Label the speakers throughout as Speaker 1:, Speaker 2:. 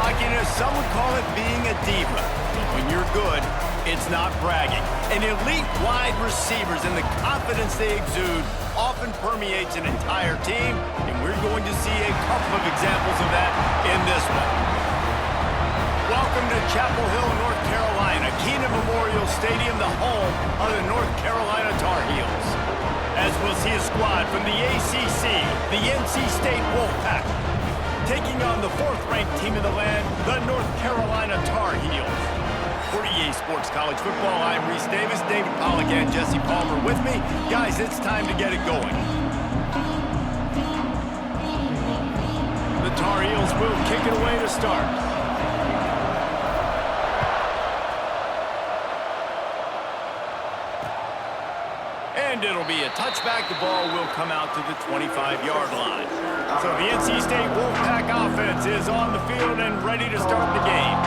Speaker 1: cockiness, some would call it being a diva. But when you're good, it's not bragging. And elite wide receivers and the confidence they exude often permeates an entire team, and we're going to see a couple of examples of that in this one. Welcome to Chapel Hill, North Carolina, Keenan Memorial Stadium, the home of the North Carolina Tar Heels. As we'll see a squad from the ACC, the NC State Wolfpack, taking on the fourth-ranked team of the land, the North Carolina Tar Heels. For EA Sports College Football, I'm Reese Davis, David Pollack and Jesse Palmer with me. Guys, it's time to get it going. The Tar Heels will kick it away to start. And it'll be a touchback. The ball will come out to the 25-yard line. So the NC State Wolfpack offense is on the field and ready to start the game.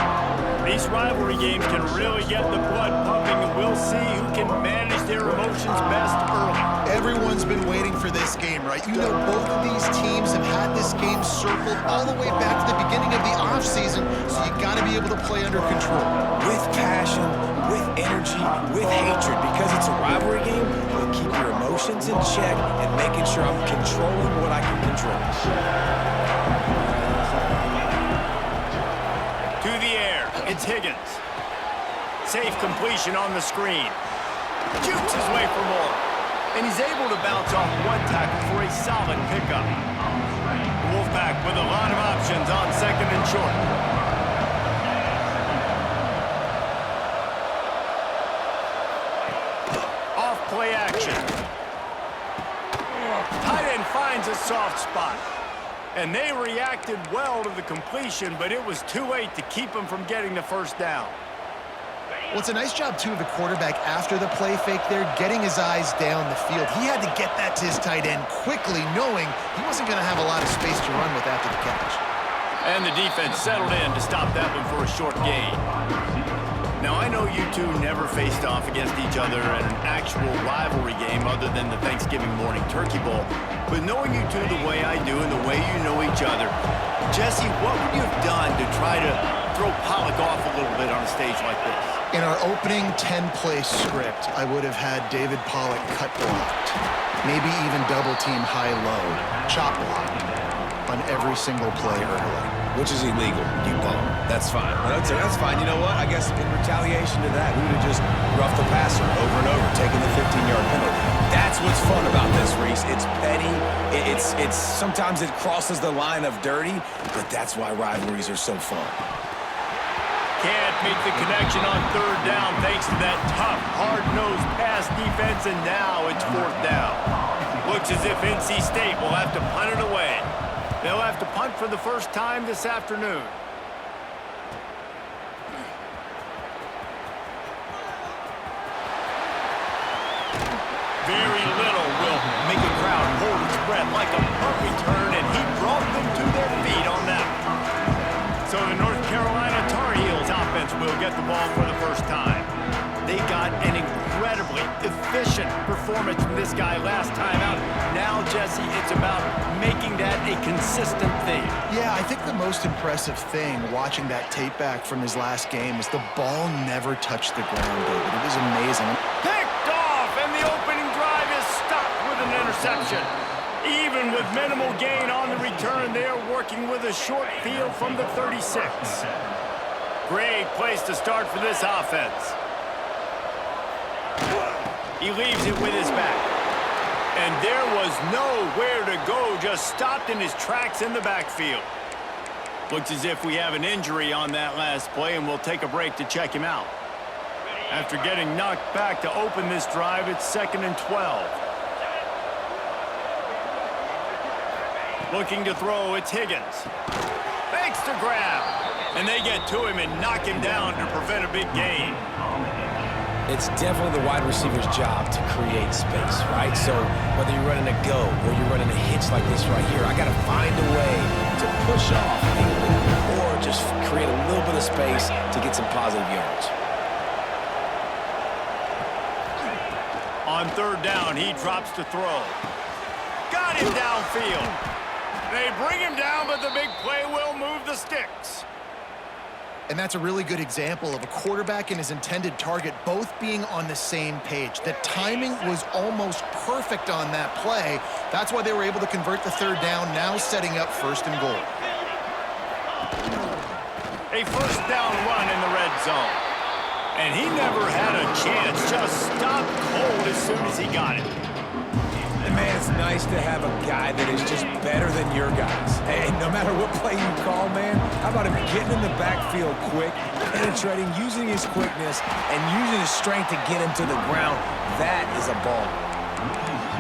Speaker 1: These rivalry games can really get the blood pumping, and we'll see who can manage their emotions best early.
Speaker 2: Everyone's been waiting for this game, right? You know, both of these teams have had this game circled all the way back to the beginning of the offseason, so you got to be able to play under control.
Speaker 3: With passion, with energy, with hatred, because it's a rivalry game, you'll keep your emotions in check and making sure I'm controlling what I can control.
Speaker 1: To the air, it's Higgins. Safe completion on the screen. Jukes his way for more. And he's able to bounce off one tackle for a solid pickup. Wolfpack with a lot of options on second and short. Off play action. Tight end finds a soft spot. And they reacted well to the completion, but it was too late to keep him from getting the first down.
Speaker 2: Well, it's a nice job, too, of the quarterback after the play fake there, getting his eyes down the field. He had to get that to his tight end quickly, knowing he wasn't going to have a lot of space to run with after the catch.
Speaker 1: And the defense settled in to stop that one for a short gain. Now, I know you two never faced off against each other in an actual rivalry game other than the Thanksgiving morning Turkey Bowl. But knowing you two the way I do and the way you know each other, Jesse, what would you have done to try to throw Pollack off a little bit on a stage like this?
Speaker 2: In our opening 10-play script, I would have had David Pollack cut blocked, maybe even double-team high-low, chop blocked on every single play early.
Speaker 3: Which is illegal, you call. That's fine. That's fine. You know what? I guess in retaliation to that, we would have just roughed the passer over and over, taking the 15-yard penalty. That's what's fun about this, Reese. It's petty. It's sometimes it crosses the line of dirty, but that's why rivalries are so fun.
Speaker 1: Can't make the connection on third down thanks to that tough, hard-nosed pass defense, and now it's fourth down. Looks as if NC State will have to punt it away. They'll have to punt for the first time this afternoon. Very little will make a crowd hold its breath like a punt return, and he brought them to their feet on that one. So the North Carolina Tar Heels offense will get the ball for the first time. They got an incredibly efficient performance from this guy last time out. Now, Jesse, it's about making that a consistent thing.
Speaker 2: Yeah, I think the most impressive thing watching that tape back from his last game is the ball never touched the ground, David. It was amazing.
Speaker 1: Picked off, and the opening drive is stopped with an interception. Even with minimal gain on the return, they are working with a short field from the 36. Great place to start for this offense. He leaves it with his back. And there was nowhere to go, just stopped in his tracks in the backfield. Looks as if we have an injury on that last play, and we'll take a break to check him out. After getting knocked back to open this drive, it's 2nd and 12. Looking to throw, it's Higgins. Makes the grab. And they get to him and knock him down to prevent a big gain.
Speaker 3: It's definitely the wide receiver's job to create space, right? So whether you're running a go or you're running a hitch like this right here, I got to find a way to push off or just create a little bit of space to get some positive yards.
Speaker 1: On third down, he drops to throw. Got him downfield. They bring him down, but the big play will move the sticks.
Speaker 2: And that's a really good example of a quarterback and his intended target both being on the same page. The timing was almost perfect on that play. That's why they were able to convert the third down, now setting up first and goal.
Speaker 1: A first down run in the red zone. And he never had a chance, just stopped cold as soon as he got it.
Speaker 3: And man, it's nice to have a guy that is just better than your guys. And no matter what play you call, man, how about him getting in the backfield quick, penetrating, using his quickness, and using his strength to get him to the ground? That is a ball.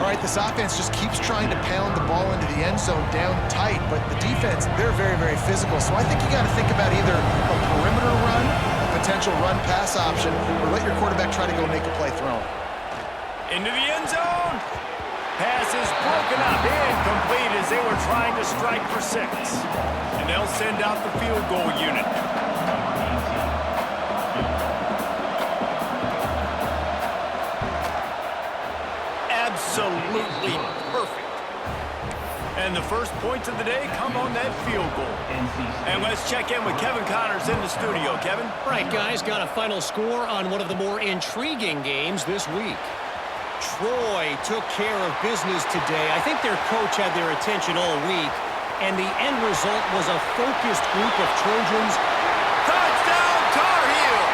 Speaker 2: All right, this offense just keeps trying to pound the ball into the end zone down tight, but the defense, they're very, very physical. So I think you got to think about either a perimeter run, a potential run-pass option, or let your quarterback try to go make a play thrown.
Speaker 1: Into the end zone. Pass is broken up, incomplete as they were trying to strike for 6. And they'll send out the field goal unit. Absolutely perfect. And the first points of the day come on that field goal. And let's check in with Kevin Connors in the studio. Kevin?
Speaker 4: All right, guys, got a final score on one of the more intriguing games this week. Troy took care of business today. I think their coach had their attention all week, and the end result was a focused group of Trojans.
Speaker 1: Touchdown, Tar Heels!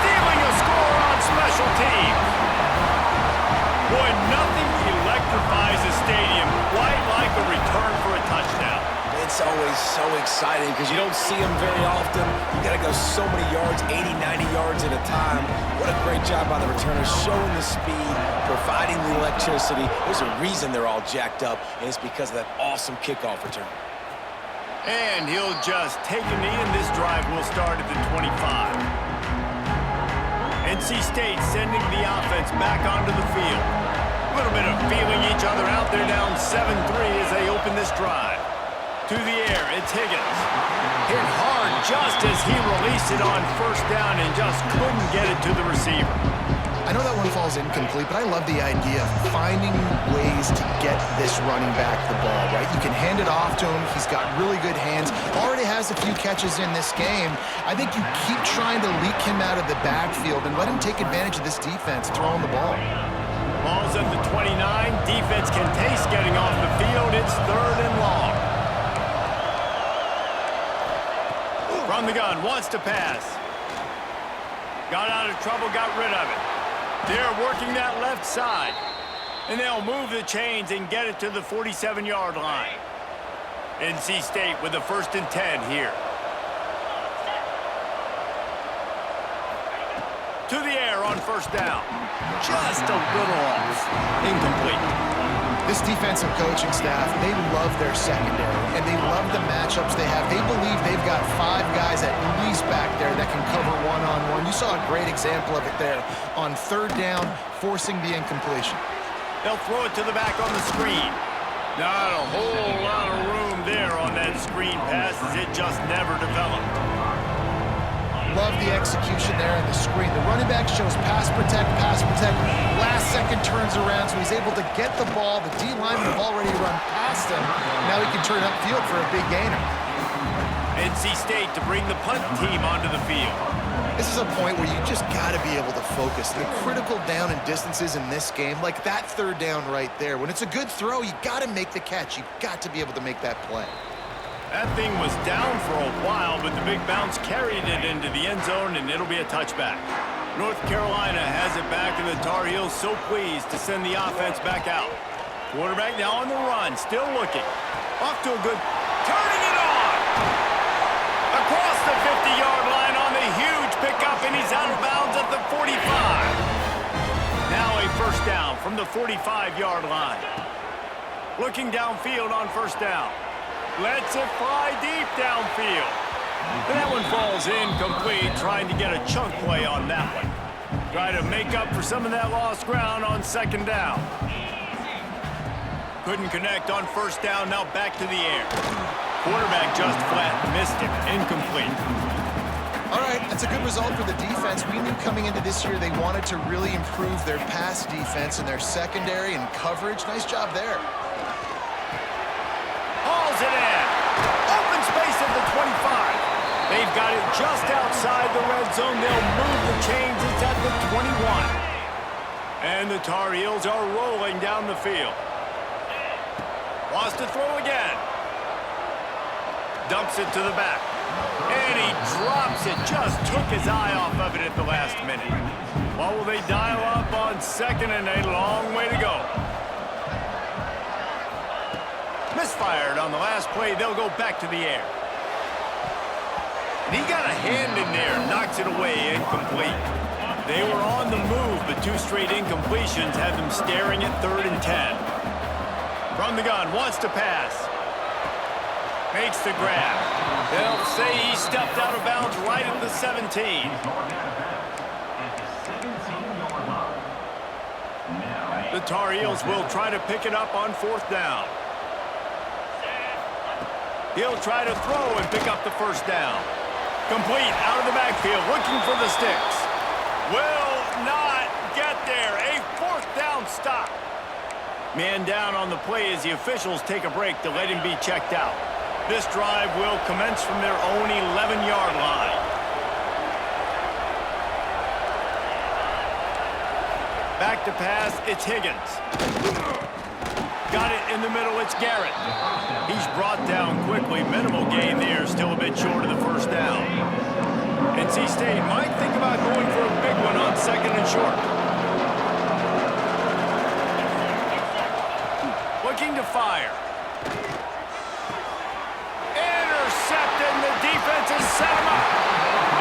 Speaker 1: Stealing a score on special teams. Boy, nothing electrifies a stadium quite like a return for a touchdown.
Speaker 3: It's always so exciting because you don't see them very often. You got to go so many yards, 80, 90 yards at a time. What a great job by the returners, showing the speed, providing the electricity. There's a reason they're all jacked up, and it's because of that awesome kickoff return.
Speaker 1: And he'll just take a knee, and this drive will start at the 25. NC State sending the offense back onto the field. A little bit of feeling each other out there, down 7-3 as they open this drive. To the air, it's Higgins. Hit hard just as he released it on first down and just couldn't get it to the receiver.
Speaker 2: I know that one falls incomplete, but I love the idea of finding ways to get this running back the ball, right? You can hand it off to him. He's got really good hands. Already has a few catches in this game. I think you keep trying to leak him out of the backfield and let him take advantage of this defense throwing the ball.
Speaker 1: Ball's at the 29. Defense can taste getting off the field. It's 3rd and long. From the gun, wants to pass. Got out of trouble, got rid of it. They're working that left side. And they'll move the chains and get it to the 47-yard line. NC State with the 1st and 10 here. To the air on first down. Just a little off. Incomplete.
Speaker 2: This defensive coaching staff, they love their secondary, and they love the matchups they have. They believe they've got 5 guys at least back there that can cover one-on-one. You saw a great example of it there on 3rd down, forcing the incompletion.
Speaker 1: They'll throw it to the back on the screen. Not a whole lot of room there on that screen pass as it just never developed.
Speaker 2: Love the execution there in the screen. The running back shows pass protect, last second turns around, so he's able to get the ball. The D-linemen have already run past him. Now he can turn upfield for a big gainer.
Speaker 1: NC State to bring the punt team onto the field.
Speaker 2: This is a point where you just got to be able to focus. The critical down and distances in this game, like that 3rd down right there. When it's a good throw, you got to make the catch. You got to be able to make that play.
Speaker 1: That thing was down for a while, but the big bounce carried it into the end zone, and it'll be a touchback. North Carolina has it back, and the Tar Heels so pleased to send the offense back out. Quarterback now on the run, still looking. Off to a good, turning it on! Across the 50-yard line on the huge pickup, and he's out of bounds at the 45. Now a first down from the 45-yard line. Looking downfield on first down. Lets it fly deep downfield. And that one falls incomplete, trying to get a chunk play on that one. Try to make up for some of that lost ground on 2nd down. Couldn't connect on first down, now back to the air. Quarterback just flat missed him, incomplete.
Speaker 2: All right, that's a good result for the defense. We knew coming into this year they wanted to really improve their pass defense and their secondary and coverage. Nice job there.
Speaker 1: Hauls it in. Open space at the 25. They've got it just outside the red zone. They'll move the chains. It's at the 21. And the Tar Heels are rolling down the field. Wants to throw again. Dumps it to the back. And he drops it. Just took his eye off of it at the last minute. What will they dial up on second and a long way to go? Misfired on the last play. They'll go back to the air. And he got a hand in there. Knocks it away. Incomplete. They were on the move, but two straight incompletions had them staring at 3rd and 10. From the gun. Wants to pass. Makes the grab. They'll say he stepped out of bounds right at the 17. The Tar Heels will try to pick it up on 4th down. He'll try to throw and pick up the 1st down. Complete out of the backfield, looking for the sticks. Will not get there. A 4th down stop. Man down on the play as the officials take a break to let him be checked out. This drive will commence from their own 11-yard line. Back to pass, it's Higgins. Got it in the middle, it's Garrett. He's brought down quickly. Minimal gain there, still a bit short of the 1st down. NC State might think about going for a big one on 2nd and short. Looking to fire. Intercepted, the defense has set him up.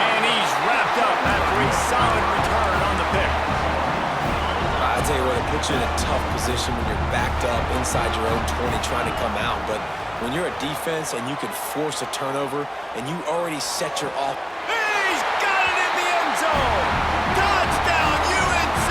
Speaker 1: And he's wrapped up after a solid return on the pick.
Speaker 3: I tell you what, it puts you in a tough position when you're backed up inside your own 20 trying to come out. But when you're a defense and you can force a turnover and you already set your off.
Speaker 1: He's got it in the end zone. Touchdown, UNC.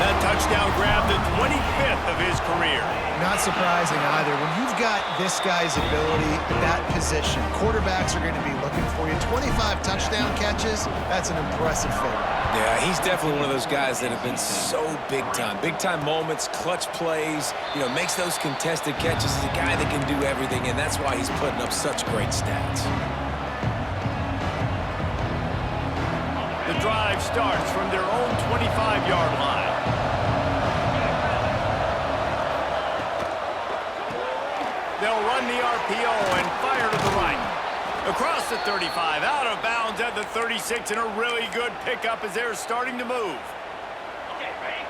Speaker 1: That touchdown grabbed the 25th of his career.
Speaker 2: Not surprising either. When you've got this guy's ability at that position, quarterbacks are going to be looking for you. 25 touchdown catches, that's an impressive figure.
Speaker 3: Yeah, he's definitely one of those guys that have been so big time. Big time moments, clutch plays, makes those contested catches. He's a guy that can do everything, and that's why he's putting up such great stats.
Speaker 1: The drive starts from their own 25-yard line. They'll run the RPO and fire to the right. Across the 35, out of bounds at the 36, and a really good pickup as they're starting to move. Okay, ready?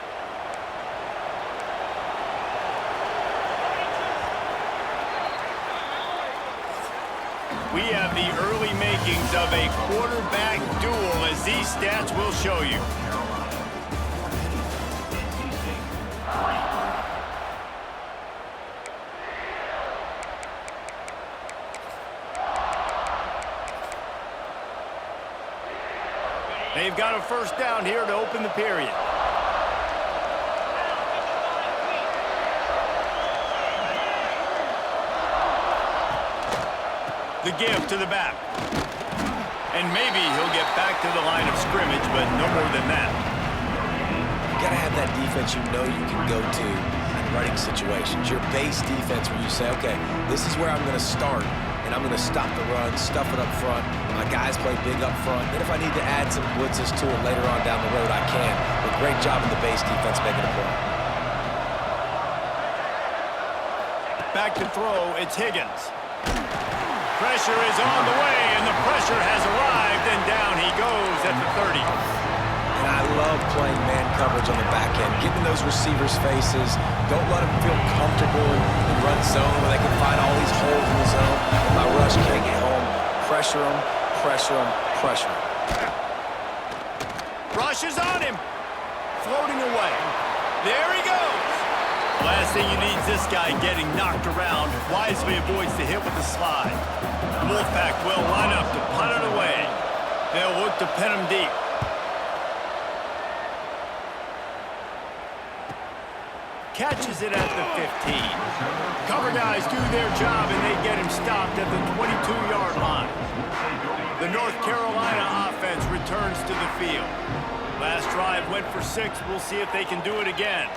Speaker 1: We have the early makings of a quarterback duel, as these stats will show you. They've got a 1st down here to open the period. The give to the back. And maybe he'll get back to the line of scrimmage, but no more than that.
Speaker 3: You got to have that defense you know you can go to in running situations. Your base defense where you say, okay, this is where I'm going to start. And I'm going to stop the run, stuff it up front. My guys play big up front. Then if I need to add some blitzes to it later on down the road, I can. But great job in the base defense making a play.
Speaker 1: Back to throw, it's Higgins. Pressure is on the way, and the pressure has arrived, and down he goes at the 30.
Speaker 3: And I love playing man coverage on the back end, getting those receivers' faces. Don't let them feel comfortable in run zone where they can find all these holes in the zone. And my rush can't get home. Pressure them, pressure them, pressure them.
Speaker 1: Rush is on him. Floating away. There he goes. Last thing you need is this guy getting knocked around. Wisely avoids the hit with the slide. The Wolfpack will line up to punt it away. They'll look to pin him deep. Catches it at the 15. Cover guys do their job, and they get him stopped at the 22-yard line. The North Carolina offense returns to the field. Last drive went for 6. We'll see if they can do it again.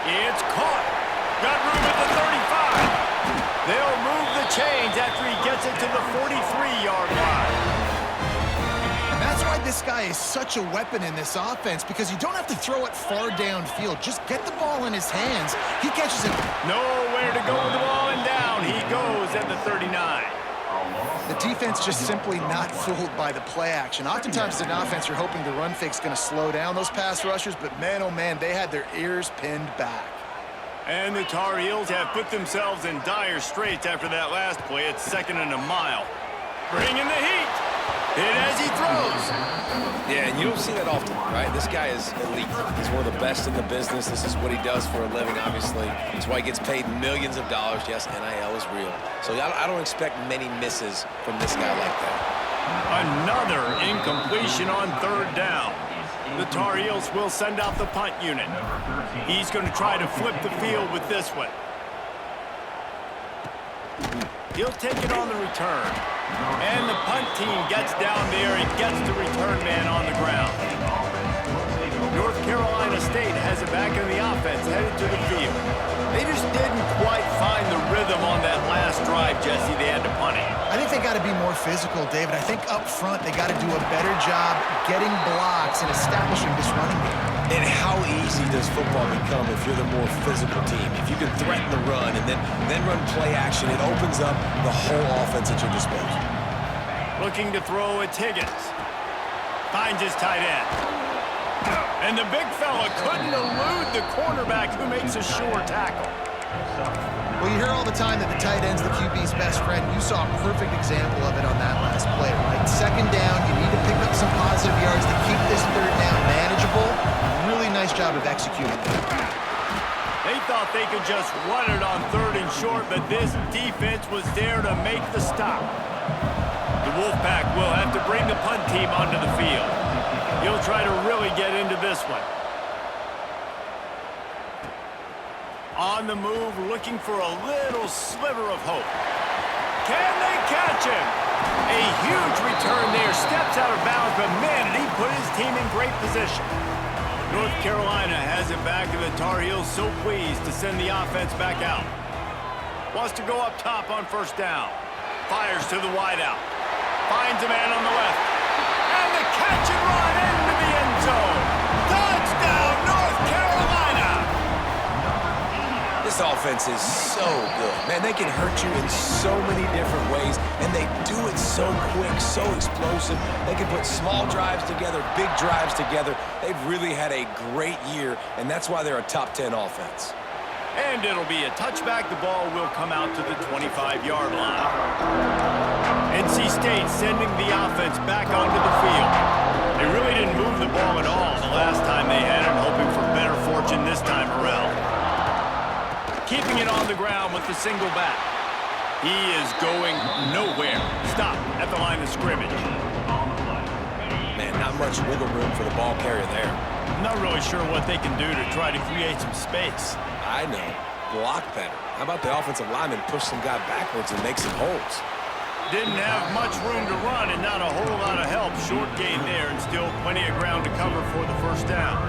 Speaker 1: It's caught. Got room at the 35. They'll move the chains after he gets it to the 43-yard line.
Speaker 2: And that's why this guy is such a weapon in this offense, because you don't have to throw it far downfield. Just get the ball in his hands. He catches it.
Speaker 1: Nowhere to go with the ball, and down he goes at the 39.
Speaker 2: The defense just simply not fooled by the play action. Oftentimes, in offense, you're hoping the run fake's going to slow down those pass rushers, but man, oh man, they had their ears pinned back.
Speaker 1: And the Tar Heels have put themselves in dire straits after that last play. It's 2nd and a mile. Bringing the heat. Hit as he throws.
Speaker 3: Yeah, and you don't see that often, right? This guy is elite. He's one of the best in the business. This is what he does for a living, obviously. That's why he gets paid millions of dollars. Yes, NIL is real. So I don't expect many misses from this guy like that.
Speaker 1: Another incompletion on 3rd down. The Tar Heels will send out the punt unit. He's going to try to flip the field with this one. He'll take it on the return. And the punt team gets down there and gets the return man on the ground. North Carolina State has it back in the offense, headed to the field. They just didn't quite find the rhythm on that last drive, Jesse. They had to punt it.
Speaker 2: I think they got to be more physical, David. I think up front they got to do a better job getting blocks and establishing this running game.
Speaker 3: And how easy does football become if you're the more physical team? If you can threaten the run and then run play action, it opens up the whole offense at your disposal.
Speaker 1: Looking to throw, it's Higgins. Finds his tight end. And the big fella couldn't elude the cornerback who makes a sure tackle.
Speaker 2: Well, you hear all the time that the tight end's the QB's best friend. You saw a perfect example of it on that last play, right? 2nd down, you need to pick up some positive yards to keep this 3rd down manageable. Really nice job of executing that.
Speaker 1: They thought they could just run it on 3rd and short, but this defense was there to make the stop. The Wolfpack will have to bring the punt team onto the field. He'll try to really get into this one. On the move, looking for a little sliver of hope. Can they catch him? A huge return there, steps out of bounds, but man, did he put his team in great position. North Carolina has it back, and the Tar Heels so pleased to send the offense back out. Wants to go up top on 1st down. Fires to the wideout. Finds a man on the left. And the catch and run into the end zone. Touchdown, North Carolina!
Speaker 3: This offense is so good. Man, they can hurt you in so many different ways, and they do it so quick, so explosive. They can put small drives together, big drives together. They've really had a great year, and that's why they're a top 10 offense.
Speaker 1: And it'll be a touchback. The ball will come out to the 25-yard line. NC State sending the offense back onto the field. They really didn't move the ball at all the last time they had it, hoping for better fortune this time around. Keeping it on the ground with the single back. He is going nowhere. Stop at the line of scrimmage.
Speaker 3: Man, not much wiggle room for the ball carrier there.
Speaker 1: Not really sure what they can do to try to create some space.
Speaker 3: I know. Block better. How about the offensive lineman push some guy backwards and make some holes?
Speaker 1: Didn't have much room to run and not a whole lot of help. Short gain there and still plenty of ground to cover for the 1st down.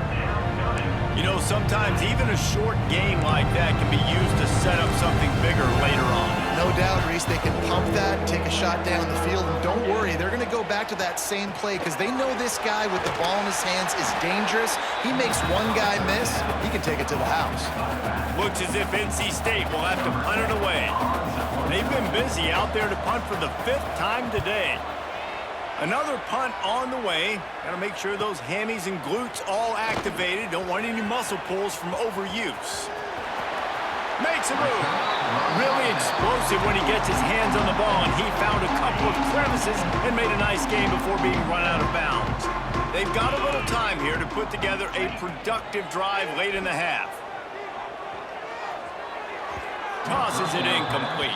Speaker 1: You know, sometimes even a short gain like that can be used to set up something bigger later on.
Speaker 2: No doubt, Reese, they can pump that, take a shot down the field, and don't worry, they're going to go back to that same play because they know this guy with the ball in his hands is dangerous. He makes one guy miss, he can take it to the house.
Speaker 1: Looks as if NC State will have to punt it away. They've been busy out there to punt for the 5th time today. Another punt on the way. Got to make sure those hammies and glutes all activated. Don't want any muscle pulls from overuse. Makes a move. Really explosive when he gets his hands on the ball, and he found a couple of crevices and made a nice game before being run out of bounds. They've got a little time here to put together a productive drive late in the half. Tosses it incomplete.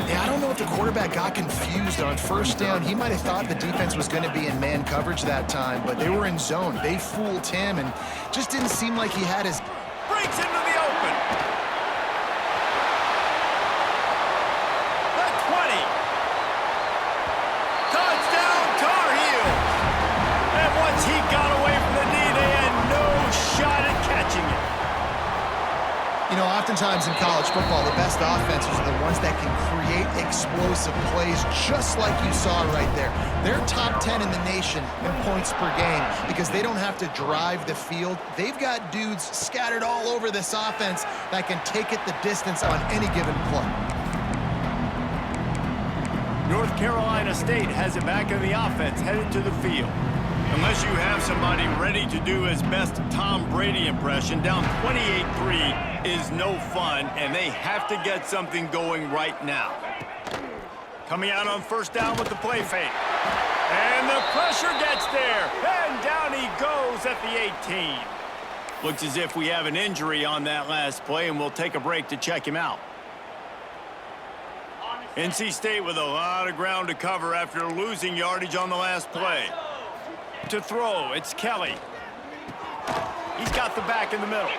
Speaker 2: Yeah, I don't know if the quarterback got confused on 1st down. He might have thought the defense was going to be in man coverage that time, but they were in zone. They fooled him, and just didn't seem like he had his...
Speaker 1: Breaks into the open. The 20. Touchdown, Tar Heels. And once he got away from the knee, they had no shot at catching it.
Speaker 2: You know, Oftentimes in college football, the best offenses are the ones that can create explosive plays, just like you saw right there. They're top 10 in the nation in points per game because they don't have to drive the field. They've got dudes scattered all over this offense that can take it the distance on any given play.
Speaker 1: North Carolina State has it back in the offense, headed to the field. Unless you have somebody ready to do his best Tom Brady impression, down 28-3 is no fun, and they have to get something going right now. Coming out on first down with the play fake. And the pressure gets there, and down he goes at the 18. Looks as if we have an injury on that last play, and we'll take a break to check him out. NC State with a lot of ground to cover after losing yardage on the last play. To throw, it's Kelly. He's got the back in the middle.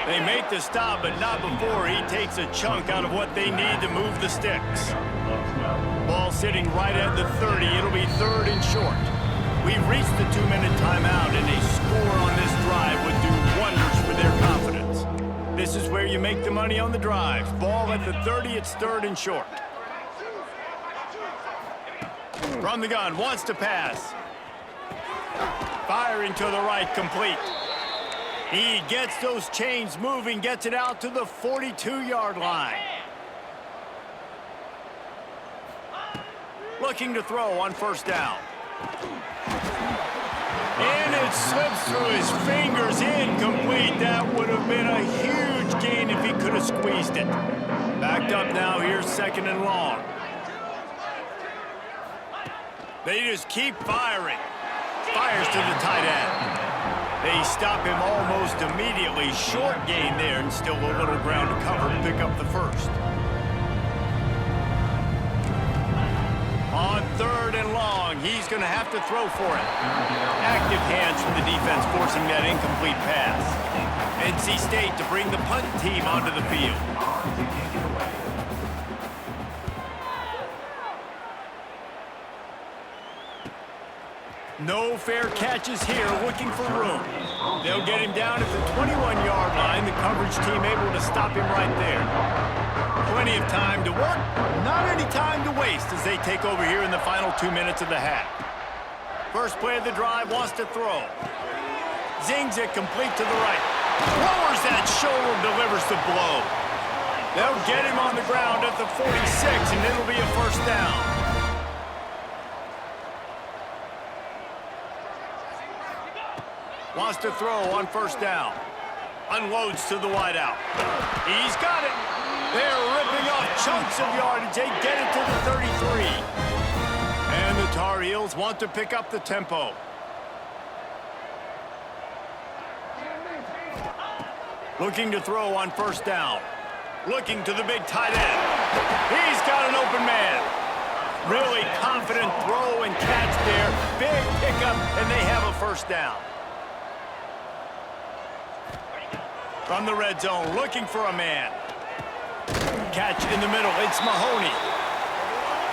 Speaker 1: They make the stop, but not before he takes a chunk out of what they need to move the sticks. Ball sitting right at the 30. It'll be third and short. We've reached the 2-minute timeout, and a score on this drive would do wonders for their confidence. This is where you make the money on the drives. Ball at the 30, it's third and short. From the gun, wants to pass. Firing to the right, complete. He gets those chains moving, gets it out to the 42-yard line. Looking to throw on first down. And it slips through his fingers, incomplete. That would have been a huge gain if he could have squeezed it. Backed up now, here's second and long. They just keep firing. Fires to the tight end. They stop him almost immediately. Short gain there, and still a little ground to cover to pick up the first. On third and long, he's going to have to throw for it. Active hands from the defense forcing that incomplete pass. NC State to bring the punt team onto the field. No fair catches here, looking for room. They'll get him down at the 21-yard line. The coverage team able to stop him right there. Plenty of time to work, not any time to waste as they take over here in the final 2 minutes of the half. First play of the drive, wants to throw. Zings it complete to the right. Lowers that shoulder, delivers the blow. They'll get him on the ground at the 46, and it'll be a first down. Wants to throw on first down. Unloads to the wideout. He's got it. They're ripping off chunks of yardage. They get it to the 33. And the Tar Heels want to pick up the tempo. Looking to throw on first down. Looking to the big tight end. He's got an open man. Really confident throw and catch there. Big pickup, and they have a first down. From the red zone, looking for a man. Catch in the middle, it's Mahoney.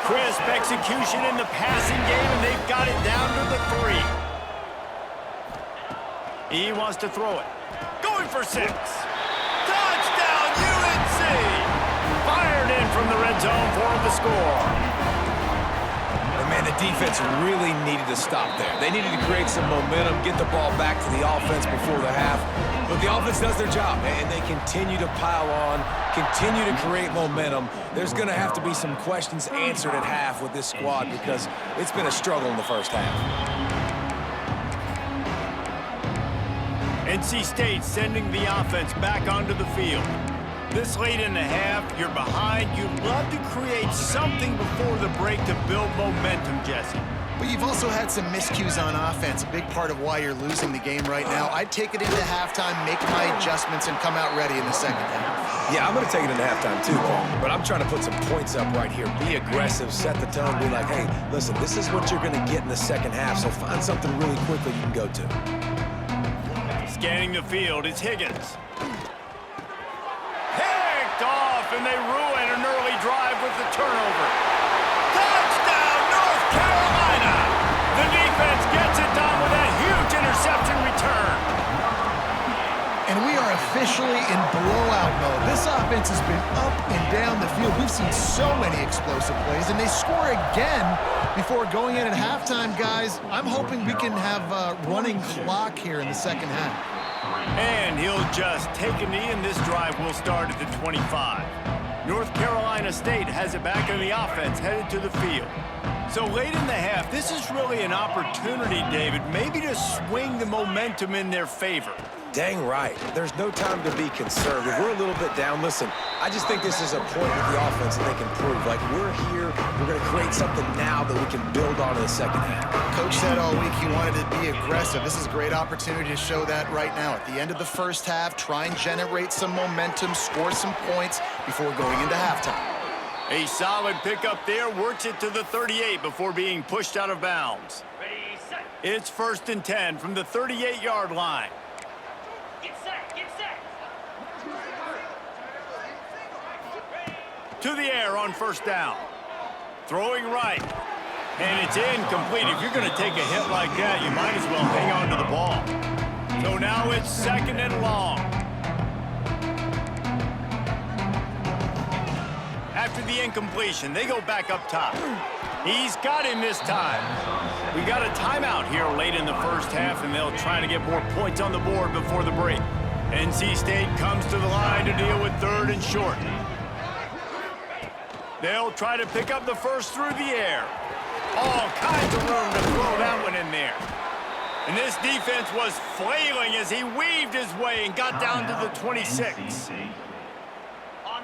Speaker 1: Crisp execution in the passing game, and they've got it down to the 3. He wants to throw it. Going for 6. Touchdown, UNC! Fired in from the red zone for the score.
Speaker 3: And man, the defense really needed to stop there. They needed to create some momentum, get the ball back to the offense before the half. But the offense does their job, and they continue to pile on, continue to create momentum. There's going to have to be some questions answered at half with this squad because it's been a struggle in the first half.
Speaker 1: NC State sending the offense back onto the field. This late in the half, you're behind. You'd love to create something before the break to build momentum, Jesse.
Speaker 2: But you've also had some miscues on offense, a big part of why you're losing the game right now. I'd take it into halftime, make my adjustments, and come out ready in the second half.
Speaker 3: Yeah, I'm going to take it into halftime too, Paul. But I'm trying to put some points up right here. Be aggressive, set the tone, be like, hey, listen, this is what you're going to get in the second half, so find something really quickly you can go to.
Speaker 1: Scanning the field, it's Higgins. Picked off, and they ruin an early drive with the turnover. Touchdown, North Carolina! The defense gets it done with that huge interception return.
Speaker 2: And we are officially in blowout mode. This offense has been up and down the field. We've seen so many explosive plays, and they score again before going in at halftime, guys. I'm hoping we can have a running clock here in the second half.
Speaker 1: And he'll just take a knee, and this drive will start at the 25. North Carolina State has it back on the offense, headed to the field. So late in the half, this is really an opportunity, David, maybe to swing the momentum in their favor.
Speaker 3: Dang right. There's no time to be conservative. We're a little bit down. Listen, I just think this is a point with the offense that they can prove. Like, we're here, we're going to create something now that we can build on in the second half.
Speaker 2: Coach said all week he wanted to be aggressive. This is a great opportunity to show that right now. At the end of the first half, try and generate some momentum, score some points before going into halftime.
Speaker 1: A solid pickup there, works it to the 38 before being pushed out of bounds.
Speaker 5: Ready, set.
Speaker 1: It's 1st and 10 from the 38-yard line.
Speaker 5: Get set, get set.
Speaker 1: To the air on 1st down. Throwing right. And it's incomplete. If you're going to take a hit like that, you might as well hang on to the ball. So now it's 2nd and long. After the incompletion, they go back up top. He's got him this time. We got a timeout here late in the first half, and they'll try to get more points on the board before the break. NC State comes to the line to deal with 3rd and short. They'll try to pick up the first through the air. All kinds of room to throw that one in there. And this defense was flailing as he weaved his way and got down to the 26.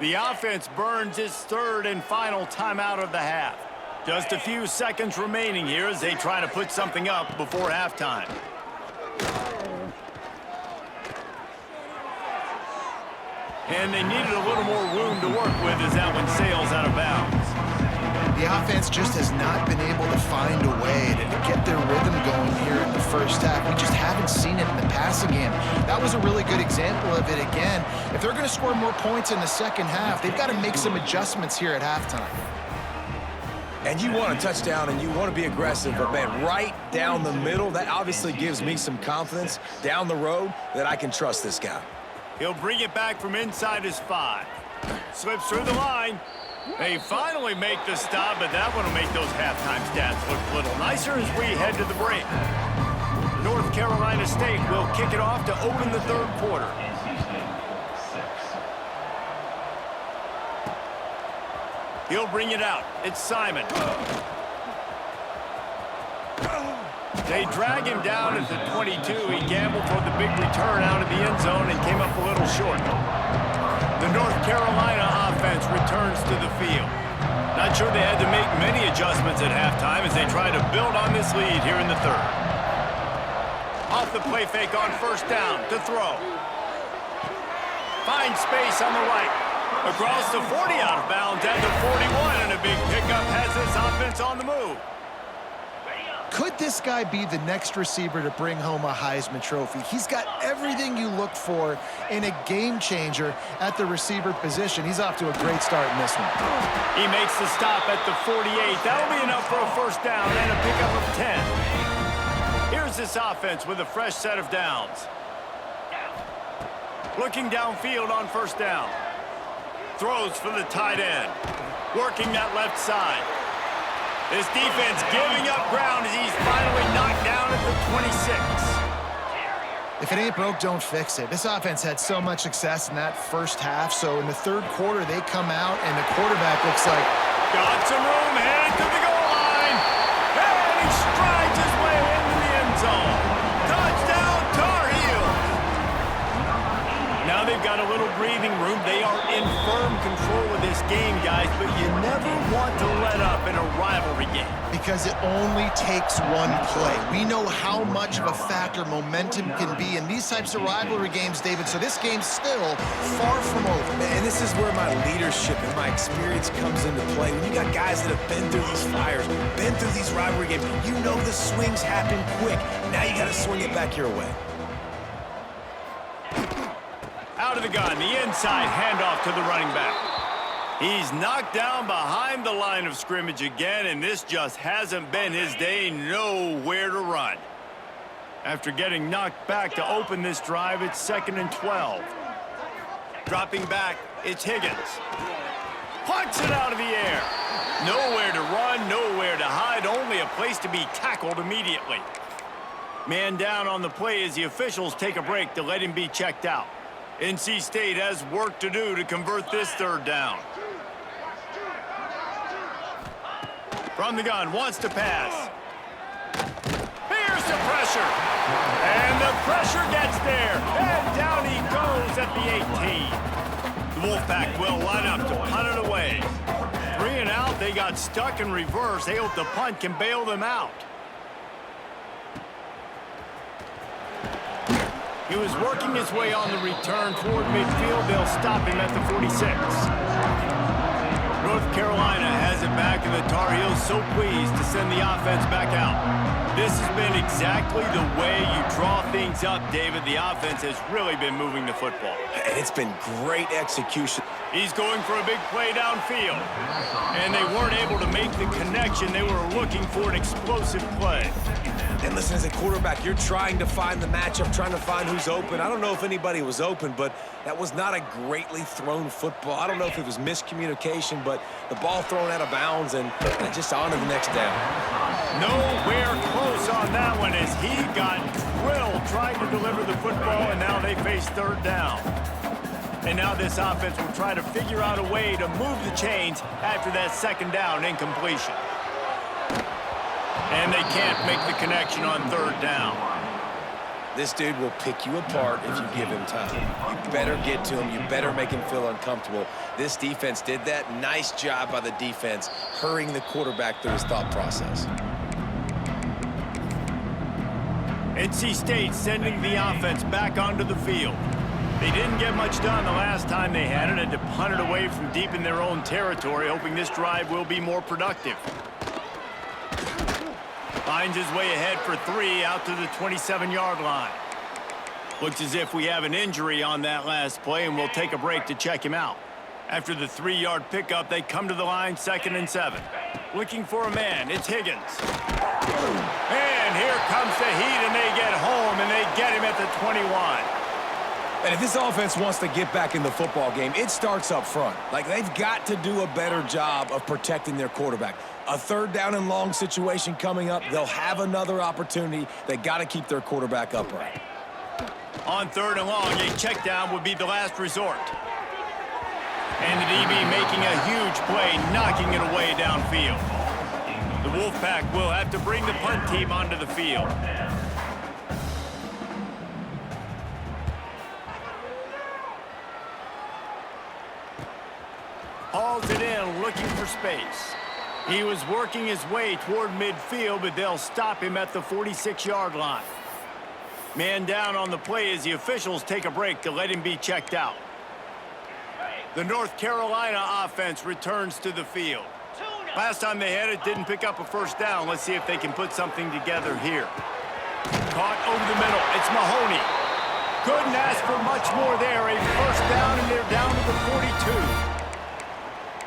Speaker 1: The offense burns its 3rd and final timeout of the half. Just a few seconds remaining here as they try to put something up before halftime. And they needed a little more room to work with as that one sails out of bounds.
Speaker 2: The offense just has not been able to find a way to get their rhythm going here in the first half. We just haven't seen it in the passing game. That was a really good example of it again. If they're going to score more points in the second half, they've got to make some adjustments here at halftime.
Speaker 3: And you want a touchdown and you want to be aggressive, but man, right down the middle, that obviously gives me some confidence down the road that I can trust this guy.
Speaker 1: He'll bring it back from inside his 5. Slips through the line. They finally make the stop, but that one will make those halftime stats look a little nicer as we head to the break. North Carolina State will kick it off to open the 3rd quarter. He'll bring it out. It's Simon. They drag him down at the 22. He gambled for the big return out of the end zone and came up a little short. The North Carolina offense returns to the field. Not sure they had to make many adjustments at halftime as they try to build on this lead here in the 3rd. Off the play fake on 1st down to throw. Finds space on the right. Across the 40 out of bounds at the 41, and a big pickup has this offense on the move.
Speaker 2: Could this guy be the next receiver to bring home a Heisman Trophy? He's got everything you look for in a game changer at the receiver position. He's off to a great start in this one.
Speaker 1: He makes the stop at the 48. That'll be enough for a 1st down and a pickup of 10. Here's this offense with a fresh set of downs. Looking downfield on 1st down. Throws for the tight end. Working that left side. This defense giving up ground as he's finally knocked down at the 26.
Speaker 2: If it ain't broke, don't fix it. This offense had so much success in that first half, so in the 3rd quarter, they come out, and the quarterback looks like...
Speaker 1: Got some room, headed to the goal line. And he strides his way into the end zone. Touchdown, Tar Heels. Now they've got a little breathing room. They are in firm control of this game, guys, but you never want to let up in a rivalry game.
Speaker 2: Because it only takes one play. We know how much of a factor momentum can be in these types of rivalry games, David, so this game's still far from over.
Speaker 3: And this is where my leadership and my experience comes into play. When you got guys that have been through these fires, been through these rivalry games, you know the swings happen quick. Now you got to swing it back your way.
Speaker 1: Out of the gun, the inside handoff to the running back. He's knocked down behind the line of scrimmage again, and this just hasn't been his day. Nowhere to run. After getting knocked back to open this drive, it's 2nd and 12. Dropping back, it's Higgins. Punts it out of the air. Nowhere to run, nowhere to hide, only a place to be tackled immediately. Man down on the play as the officials take a break to let him be checked out. NC State has work to do to convert this third down. From the gun, wants to pass. Here's the pressure. And the pressure gets there. And down he goes at the 18. The Wolfpack will line up to punt it away. 3 and out, they got stuck in reverse. They hope the punt can bail them out. He was working his way on the return toward midfield. They'll stop him at the 46. North Carolina has it back, and the Tar Heels so pleased to send the offense back out. This has been exactly the way you draw things up, David. The offense has really been moving the football.
Speaker 3: And it's been great execution.
Speaker 1: He's going for a big play downfield. And they weren't able to make the connection. They were looking for an explosive play.
Speaker 3: And listen, as a quarterback, you're trying to find the matchup, trying to find who's open. I don't know if anybody was open, but that was not a greatly thrown football. I don't know if it was miscommunication, but the ball thrown out of bounds and just on to the next down.
Speaker 1: Nowhere close on that one as he got drilled trying to deliver the football, and now they face third down. And now this offense will try to figure out a way to move the chains after that second down incompletion. And they can't make the connection on third down.
Speaker 3: This dude will pick you apart if you give him time. You better get to him. You better make him feel uncomfortable. This defense did that. Nice job by the defense, hurrying the quarterback through his thought process.
Speaker 1: NC State sending the offense back onto the field. They didn't get much done the last time they had it, and to punt it away from deep in their own territory, hoping this drive will be more productive. Finds his way ahead for 3 out to the 27-yard line. Looks as if we have an injury on that last play, and we'll take a break to check him out. After the 3-yard pickup, they come to the line 2nd and 7. Looking for a man, it's Higgins. And here comes the heat, and they get home, and they get him at the 21.
Speaker 3: And if this offense wants to get back in the football game, it starts up front. Like, they've got to do a better job of protecting their quarterback. A third down and long situation coming up. They'll have another opportunity. They got to keep their quarterback upright.
Speaker 1: On 3rd and long, a check down would be the last resort. And the DB making a huge play, knocking it away downfield. The Wolfpack will have to bring the punt team onto the field. Hauls it in, looking for space. He was working his way toward midfield, but they'll stop him at the 46-yard line. Man down on the play as the officials take a break to let him be checked out. The North Carolina offense returns to the field. Last time they had it, didn't pick up a first down. Let's see if they can put something together here. Caught over the middle. It's Mahoney. Couldn't ask for much more there. A first down, and they're down to the 42.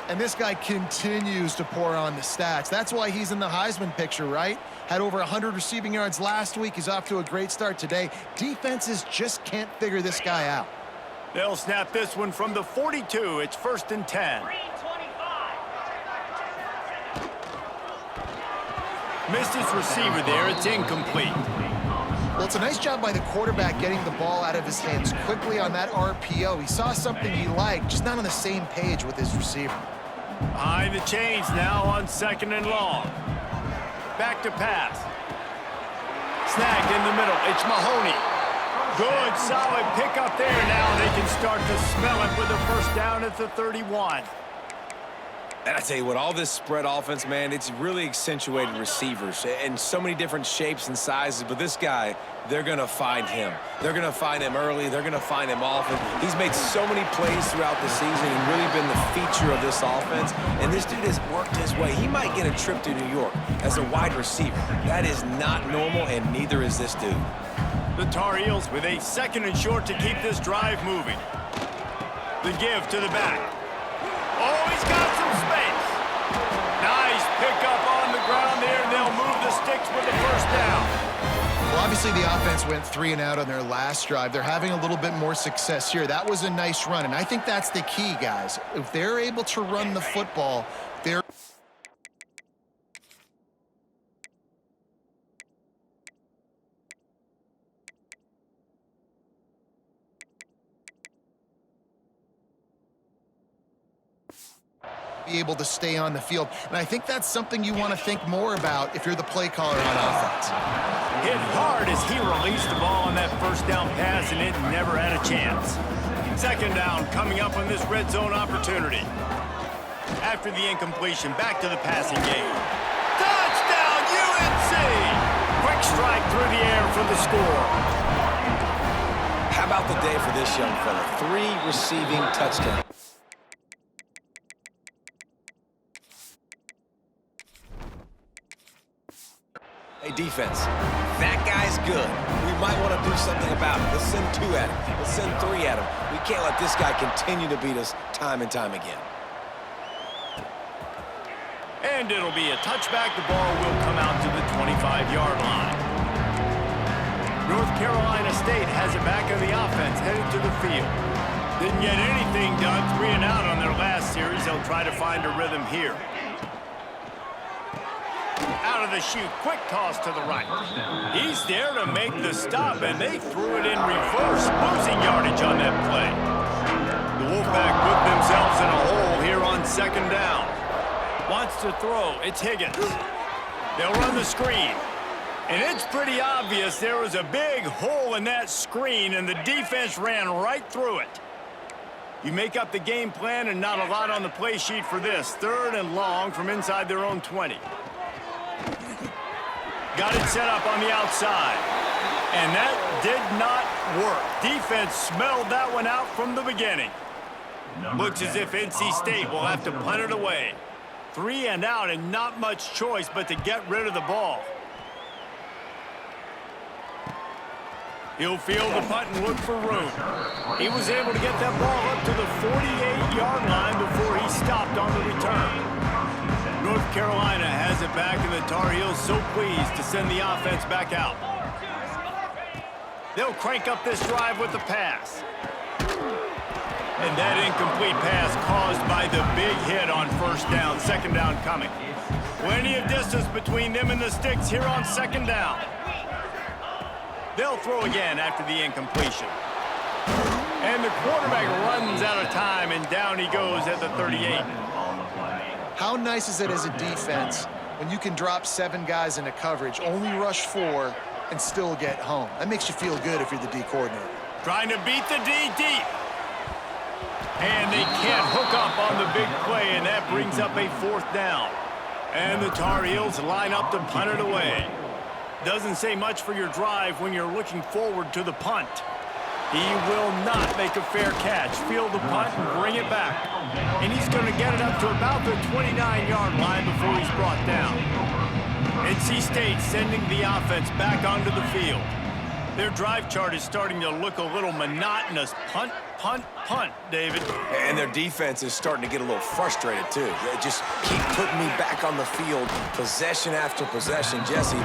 Speaker 2: And this guy continues to pour on the stats. That's why he's in the Heisman picture, right? Had over 100 receiving yards last week. He's off to a great start today. Defenses just can't figure this guy out.
Speaker 1: They'll snap this one from the 42. It's 1st and 10. Missed his receiver there. It's incomplete.
Speaker 2: Well, it's a nice job by the quarterback getting the ball out of his hands quickly on that RPO. He saw something he liked, just not on the same page with his receiver.
Speaker 1: Behind the chains now on 2nd and long. Back to pass. Snagged in the middle. It's Mahoney. Good, solid pickup there now. They can start to smell it with a first down at the 31.
Speaker 3: And I tell you what, all this spread offense, man, it's really accentuated receivers in so many different shapes and sizes. But this guy, they're going to find him. They're going to find him early. They're going to find him often. He's made so many plays throughout the season and really been the feature of this offense. And this dude has worked his way. He might get a trip to New York as a wide receiver. That is not normal, and neither is this dude.
Speaker 1: The Tar Heels with a 2nd and short to keep this drive moving. The give to the back. Oh, he's got some space. Nice pickup on the ground there. They'll move the sticks with the first down.
Speaker 2: Well, obviously the offense went 3 and out on their last drive. They're having a little bit more success here. That was a nice run, and I think that's the key, guys. If they're able to run the football, they're be able to stay on the field. And I think that's something you want to think more about if you're the play caller on offense.
Speaker 1: Hit hard as he released the ball on that first down pass, and it never had a chance. Second down coming up on this red zone opportunity. After the incompletion, back to the passing game. Touchdown, UNC! Quick strike through the air for the score.
Speaker 3: How about the day for this young fella? 3 receiving touchdowns. Hey, defense, that guy's good. We might want to do something about it. Let's send 2 at him. Let's send 3 at him. We can't let this guy continue to beat us time and time again.
Speaker 1: And it'll be a touchback. The ball will come out to the 25-yard line. North Carolina State has it back on the offense, headed to the field. Didn't get anything done, 3 and out on their last series. They'll try to find a rhythm here. Out of the chute, quick toss to the right. He's there to make the stop, and they threw it in reverse, losing yardage on that play. The Wolfpack put themselves in a hole here on second down. Wants to throw, it's Higgins. They'll run the screen. And it's pretty obvious there was a big hole in that screen, and the defense ran right through it. You make up the game plan and not a lot on the play sheet for this. 3rd and long from inside their own 20. Got it set up on the outside. And that did not work. Defense smelled that one out from the beginning. Looks as if NC State will have to punt it away. 3 and out and not much choice but to get rid of the ball. He'll field the punt and look for room. He was able to get that ball up to the 48-yard line before he stopped on the return. North Carolina has it back, and the Tar Heels so pleased to send the offense back out. They'll crank up this drive with the pass. And that incomplete pass caused by the big hit on first down. Second down coming. Plenty of distance between them and the sticks here on second down. They'll throw again after the incompletion. And the quarterback runs out of time, and down he goes at the 38.
Speaker 2: How nice is it as a defense when you can drop 7 guys into coverage, only rush 4, and still get home? That makes you feel good if you're the D coordinator.
Speaker 1: Trying to beat the D deep. And they can't hook up on the big play, and that brings up a 4th down. And the Tar Heels line up to punt it away. Doesn't say much for your drive when you're looking forward to the punt. He will not make a fair catch. Field the punt and bring it back. And he's going to get it up to about the 29-yard line before he's brought down. NC State sending the offense back onto the field. Their drive chart is starting to look a little monotonous. Punt, punt, punt, David.
Speaker 3: And their defense is starting to get a little frustrated, too. They just keep putting me back on the field, possession after possession. Jesse,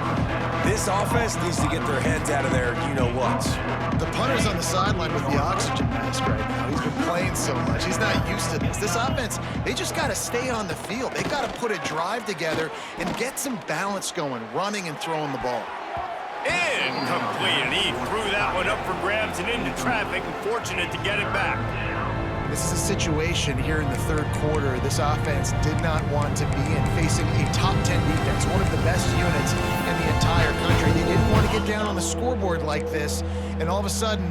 Speaker 3: this offense needs to get their heads out of their you-know-whats.
Speaker 2: The punter's on the sideline with the oxygen mask right now. He's been playing so much. He's not used to this. This offense, they just got to stay on the field. They got to put a drive together and get some balance going, running and throwing the ball.
Speaker 1: Incomplete, and he threw that one up for grabs and into traffic, and fortunate to get it back.
Speaker 2: This is a situation here in the 3rd quarter this offense did not want to be in, facing a top 10 defense, one of the best units in the entire country. They didn't want to get down on the scoreboard like this, and all of a sudden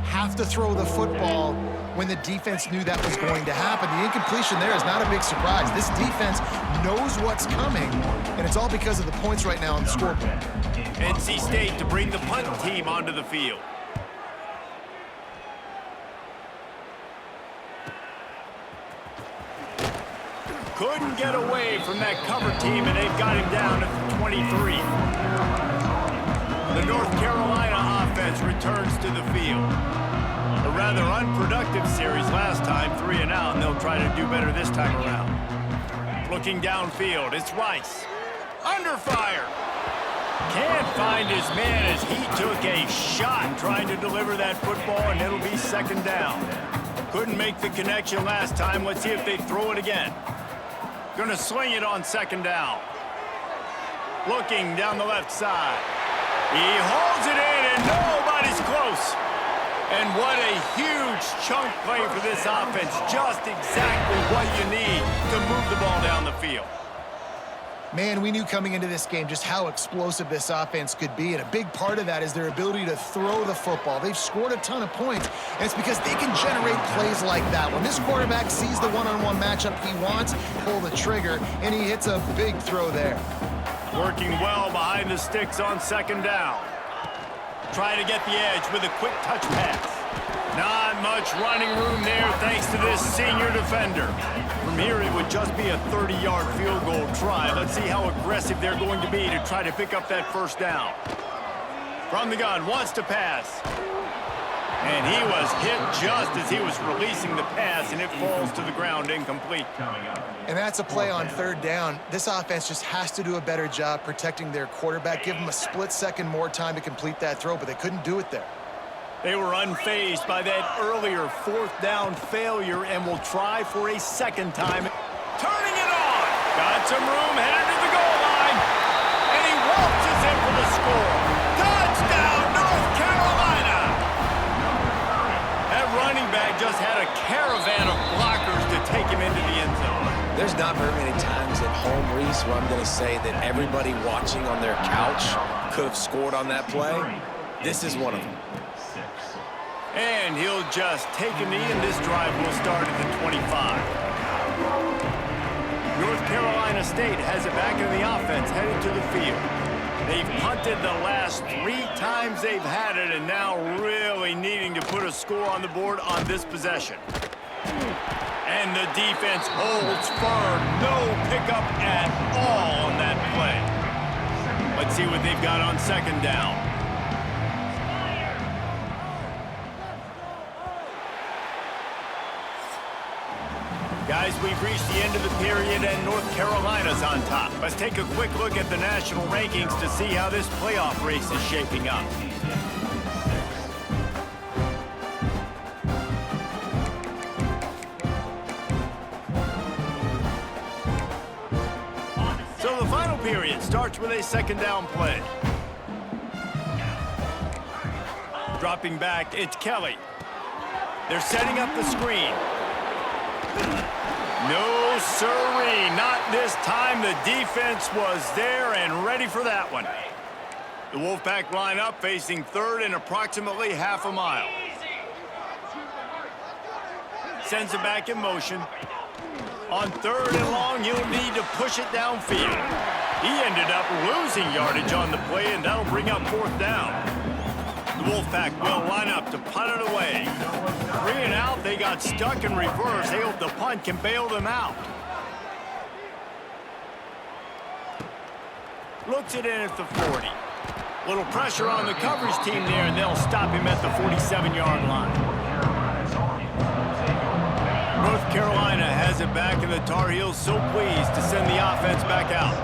Speaker 2: have to throw the football when the defense knew that was going to happen. The incompletion there is not a big surprise. This defense knows what's coming, and it's all because of the points right now on the scoreboard.
Speaker 1: NC State to bring the punt team onto the field. Couldn't get away from that cover team, and they've got him down at the 23. The North Carolina offense returns to the field. A rather unproductive series last time, 3 and out, and they'll try to do better this time around. Looking downfield, it's Rice. Under fire. Can't find his man as he took a shot trying to deliver that football, and it'll be second down. Couldn't make the connection last time. Let's see if they throw it again. Gonna sling it on second down. Looking down the left side. He holds it in, and nobody's close. And what a huge chunk play for this offense. Just exactly what you need to move the ball down the field.
Speaker 2: Man, we knew coming into this game just how explosive this offense could be, and a big part of that is their ability to throw the football. They've scored a ton of points, and it's because they can generate plays like that. When this quarterback sees the one-on-one matchup he wants, pull the trigger, and he hits a big throw there.
Speaker 1: Working well behind the sticks on second down. Trying to get the edge with a quick touch pass. Not much running room there thanks to this senior defender. From here, it would just be a 30-yard field goal try. Let's see how aggressive they're going to be to try to pick up that first down. From the gun, wants to pass. And he was hit just as he was releasing the pass, and it falls to the ground incomplete.
Speaker 2: And that's a play on third down. This offense just has to do a better job protecting their quarterback. Give him a split second more time to complete that throw, but they couldn't do it there.
Speaker 1: They were unfazed by that earlier fourth down failure and will try for a second time. Turning it on. Got some room, headed to the goal line. And he waltzes in for the score. Touchdown, North Carolina. That running back just had a caravan of blockers to take him into the end zone.
Speaker 3: There's not very many times at home, Reese, where I'm going to say that everybody watching on their couch could have scored on that play. This is one of them.
Speaker 1: And he'll just take a knee, and this drive will start at the 25. North Carolina State has it back in the offense, headed to the field. They've punted the last 3 times they've had it, and now really needing to put a score on the board on this possession. And the defense holds firm. No pickup at all on that play. Let's see what they've got on second down. Guys, we've reached the end of the period, and North Carolina's on top. Let's take a quick look at the national rankings to see how this playoff race is shaping up. So the final period starts with a second down play. Dropping back, it's Kelly. They're setting up the screen. No, sirree, not this time. The defense was there and ready for that one. The Wolfpack line up facing third and approximately half a mile. Sends it back in motion. On third and long, he'll need to push it downfield. He ended up losing yardage on the play, and that'll bring up fourth down. The Wolfpack will line up to punt it away. 3 and out, they got stuck in reverse. They hope the punt can bail them out. Looks it in at the 40. Little pressure on the coverage team there, and they'll stop him at the 47-yard line. North Carolina has it back, and the Tar Heels so pleased to send the offense back out.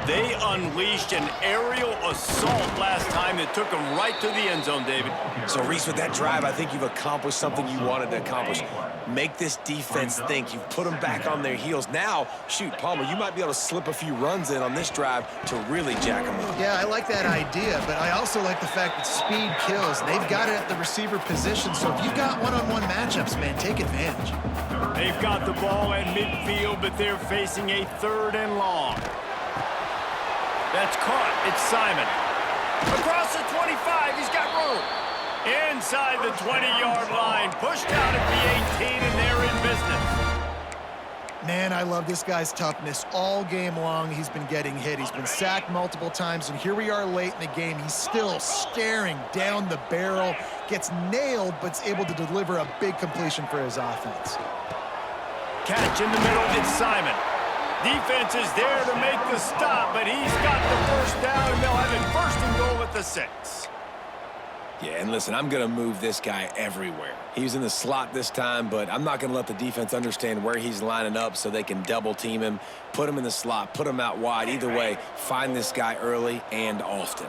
Speaker 1: They unleashed an aerial assault last time that took them right to the end zone, David.
Speaker 3: So, Reese, with that drive, I think you've accomplished something you wanted to accomplish. Make this defense think. You've put them back on their heels. Now, shoot, Palmer, you might be able to slip a few runs in on this drive to really jack them up.
Speaker 2: Yeah, I like that idea, but I also like the fact that speed kills. They've got it at the receiver position, so if you've got one-on-one matchups, man, take advantage.
Speaker 1: They've got the ball at midfield, but they're facing a third and long. That's caught. It's Simon. Across the 25, he's got room. Inside the 20-yard line, pushed out at the 18, and they're in business.
Speaker 2: Man, I love this guy's toughness. All game long, he's been getting hit. He's been sacked multiple times, and here we are late in the game. He's still staring down the barrel, gets nailed, but is able to deliver a big completion for his offense.
Speaker 1: Catch in the middle, it's Simon. Defense is there to make the stop, but he's got the first down, and they'll have it first and goal at the 6.
Speaker 3: Yeah, and listen, I'm going to move this guy everywhere. He's in the slot this time, but I'm not going to let the defense understand where he's lining up so they can double team him, put him in the slot, put him out wide. Either way, find this guy early and often.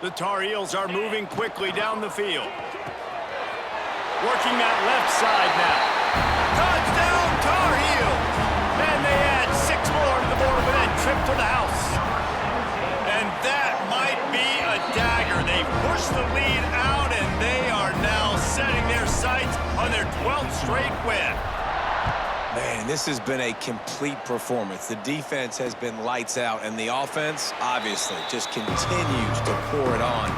Speaker 1: The Tar Heels are moving quickly down the field. Working that left side now. Touchdown, Tar Heels! And they add 6 more to the board with that trip to the house. And that might be a dagger. They push the lead out, and they are now setting their sights on their 12th straight win.
Speaker 3: Man, this has been a complete performance. The defense has been lights out, and the offense, obviously, just continues to pour it on.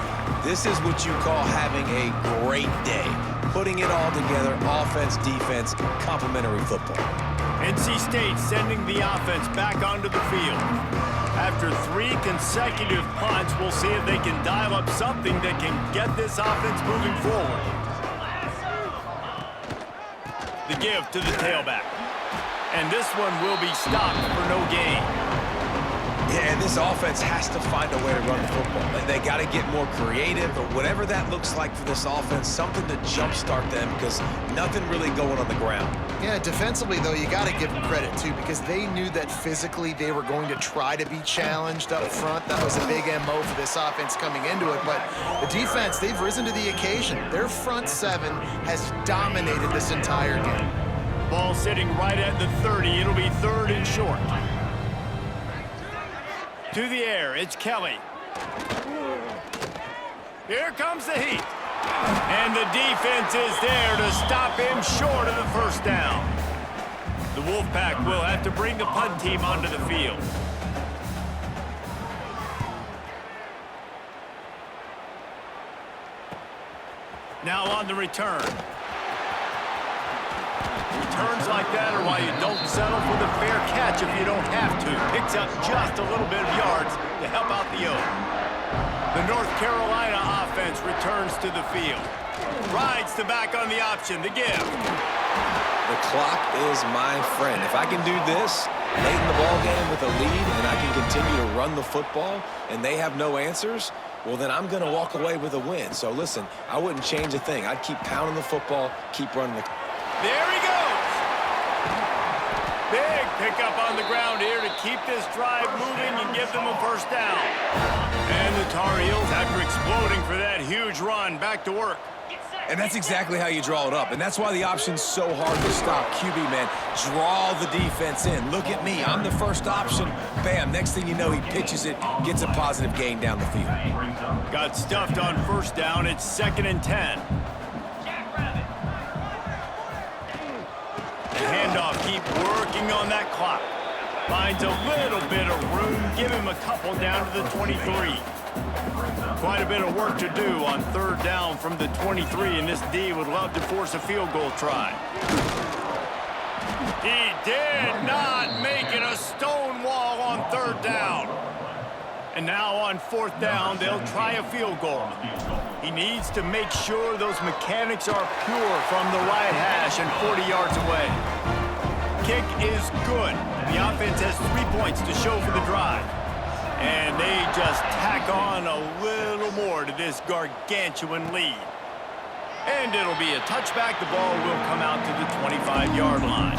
Speaker 3: This is what you call having a great day. Putting it all together, offense, defense, complementary football.
Speaker 1: NC State sending the offense back onto the field. After 3 consecutive punts, we'll see if they can dial up something that can get this offense moving forward. The give to the tailback. And this one will be stopped for no gain.
Speaker 3: Yeah, and this offense has to find a way to run the football. They got to get more creative, or whatever that looks like for this offense, something to jumpstart them, because nothing really going on the ground.
Speaker 2: Yeah, defensively, though, you got to give them credit, too, because they knew that physically they were going to try to be challenged up front. That was a big MO for this offense coming into it. But the defense, they've risen to the occasion. Their front 7 has dominated this entire game.
Speaker 1: Ball sitting right at the 30. It'll be 3rd and short. To the air, it's Kelly. Here comes the heat. And the defense is there to stop him short of the first down. The Wolfpack will have to bring the punt team onto the field. Now on the return. Returns like that are why you don't settle for the fair catch if you don't have to. Picks up just a little bit of yards to help out the Oak. The North Carolina offense returns to the field. Rides the back on the option, the give.
Speaker 3: The clock is my friend. If I can do this late in the ball game with a lead and I can continue to run the football and they have no answers, well, then I'm going to walk away with a win. So, listen, I wouldn't change a thing. I'd keep pounding the football, keep running the...
Speaker 1: There he goes. Big pickup on the ground here to keep this drive moving and give them a first down. And the Tar Heels, after exploding for that huge run, back to work.
Speaker 3: And that's exactly how you draw it up. And that's why the option's so hard to stop. QB, man, draw the defense in. Look at me. I'm the first option. Bam. Next thing you know, he pitches it, gets a positive gain down the field.
Speaker 1: Got stuffed on first down. It's 2nd and 10. The handoff, keep working on that clock. Finds a little bit of room. Give him a couple down to the 23. Quite a bit of work to do on 3rd down from the 23, and this D would love to force a field goal try. He did not make it a stone wall on 3rd down. And now on 4th down, they'll try a field goal. He needs to make sure those mechanics are pure from the right hash and 40 yards away. Kick is good. The offense has 3 points to show for the drive. And they just tack on a little more to this gargantuan lead. And it'll be a touchback. The ball will come out to the 25-yard line.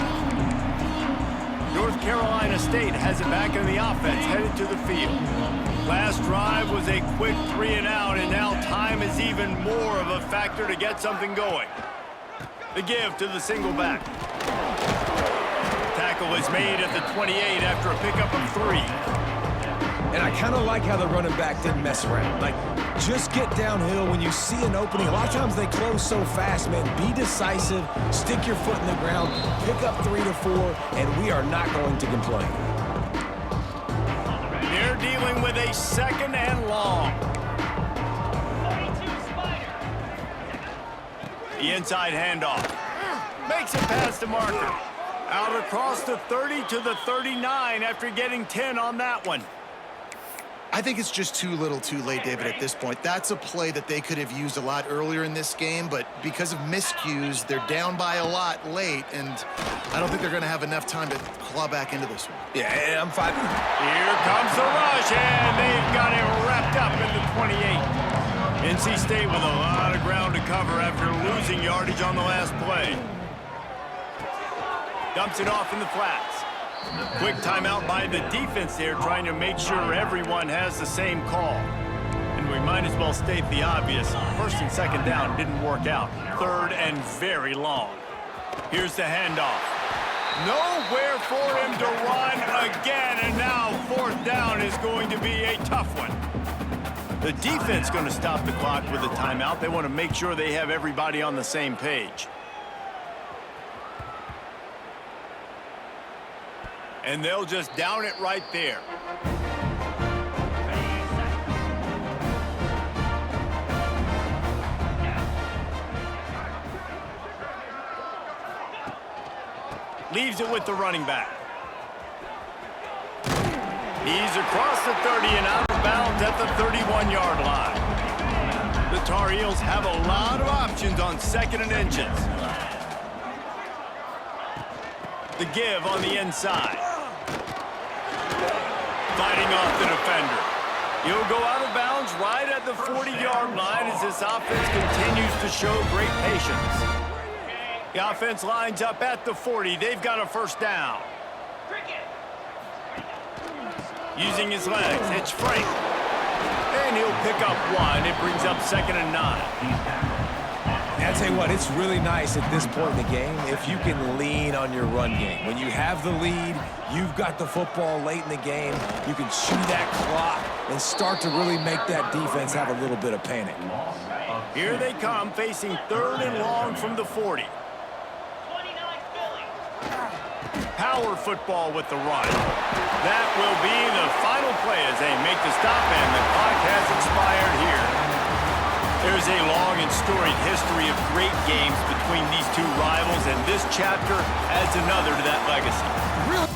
Speaker 1: North Carolina State has it back in the offense, headed to the field. Last drive was a quick 3-and-out, and now time is even more of a factor to get something going. The give to the single back. Tackle is made at the 28 after a pickup of 3.
Speaker 3: And I kind of like how the running back didn't mess around. Like, just get downhill when you see an opening. A lot of times they close so fast, man. Be decisive, stick your foot in the ground, pick up 3 to 4, and we are not going to complain.
Speaker 1: They're dealing with a 2nd and long. The inside handoff. Makes it past the marker. Out across the 30 to the 39 after getting 10 on that one.
Speaker 2: I think it's just too little too late, David, at this point. That's a play that they could have used a lot earlier in this game, but because of miscues, they're down by a lot late, and I don't think they're going to have enough time to claw back into this one.
Speaker 3: Yeah, and I'm fine.
Speaker 1: Here comes the rush, and they've got it wrapped up in the 28. NC State with a lot of ground to cover after losing yardage on the last play. Dumps it off in the flats. Quick timeout by the defense there, trying to make sure everyone has the same call. And we might as well state the obvious. First and second down didn't work out. Third and very long. Here's the handoff. Nowhere for him to run again, and now fourth down is going to be a tough one. The defense going to stop the clock with a timeout. They want to make sure they have everybody on the same page. And they'll just down it right there. Leaves it with the running back. He's across the 30 and out of bounds at the 31-yard line. The Tar Heels have a lot of options on second and inches. The give on the inside. Fighting off the defender. He'll go out of bounds right at the 40-yard line as this offense continues to show great patience. The offense lines up at the 40. They've got a first down. Using his legs, it's Frank. And he'll pick up one. It brings up 2nd and 9.
Speaker 3: I'll tell you what, it's really nice at this point in the game if you can lean on your run game. When you have the lead, you've got the football late in the game, you can chew that clock and start to really make that defense have a little bit of panic.
Speaker 1: Here they come, facing 3rd and long from the 40. Power football with the run. That will be the final play as they make the stop, and the clock has expired here. There's a long and storied history of great games between these two rivals, and this chapter adds another to that legacy.
Speaker 2: Really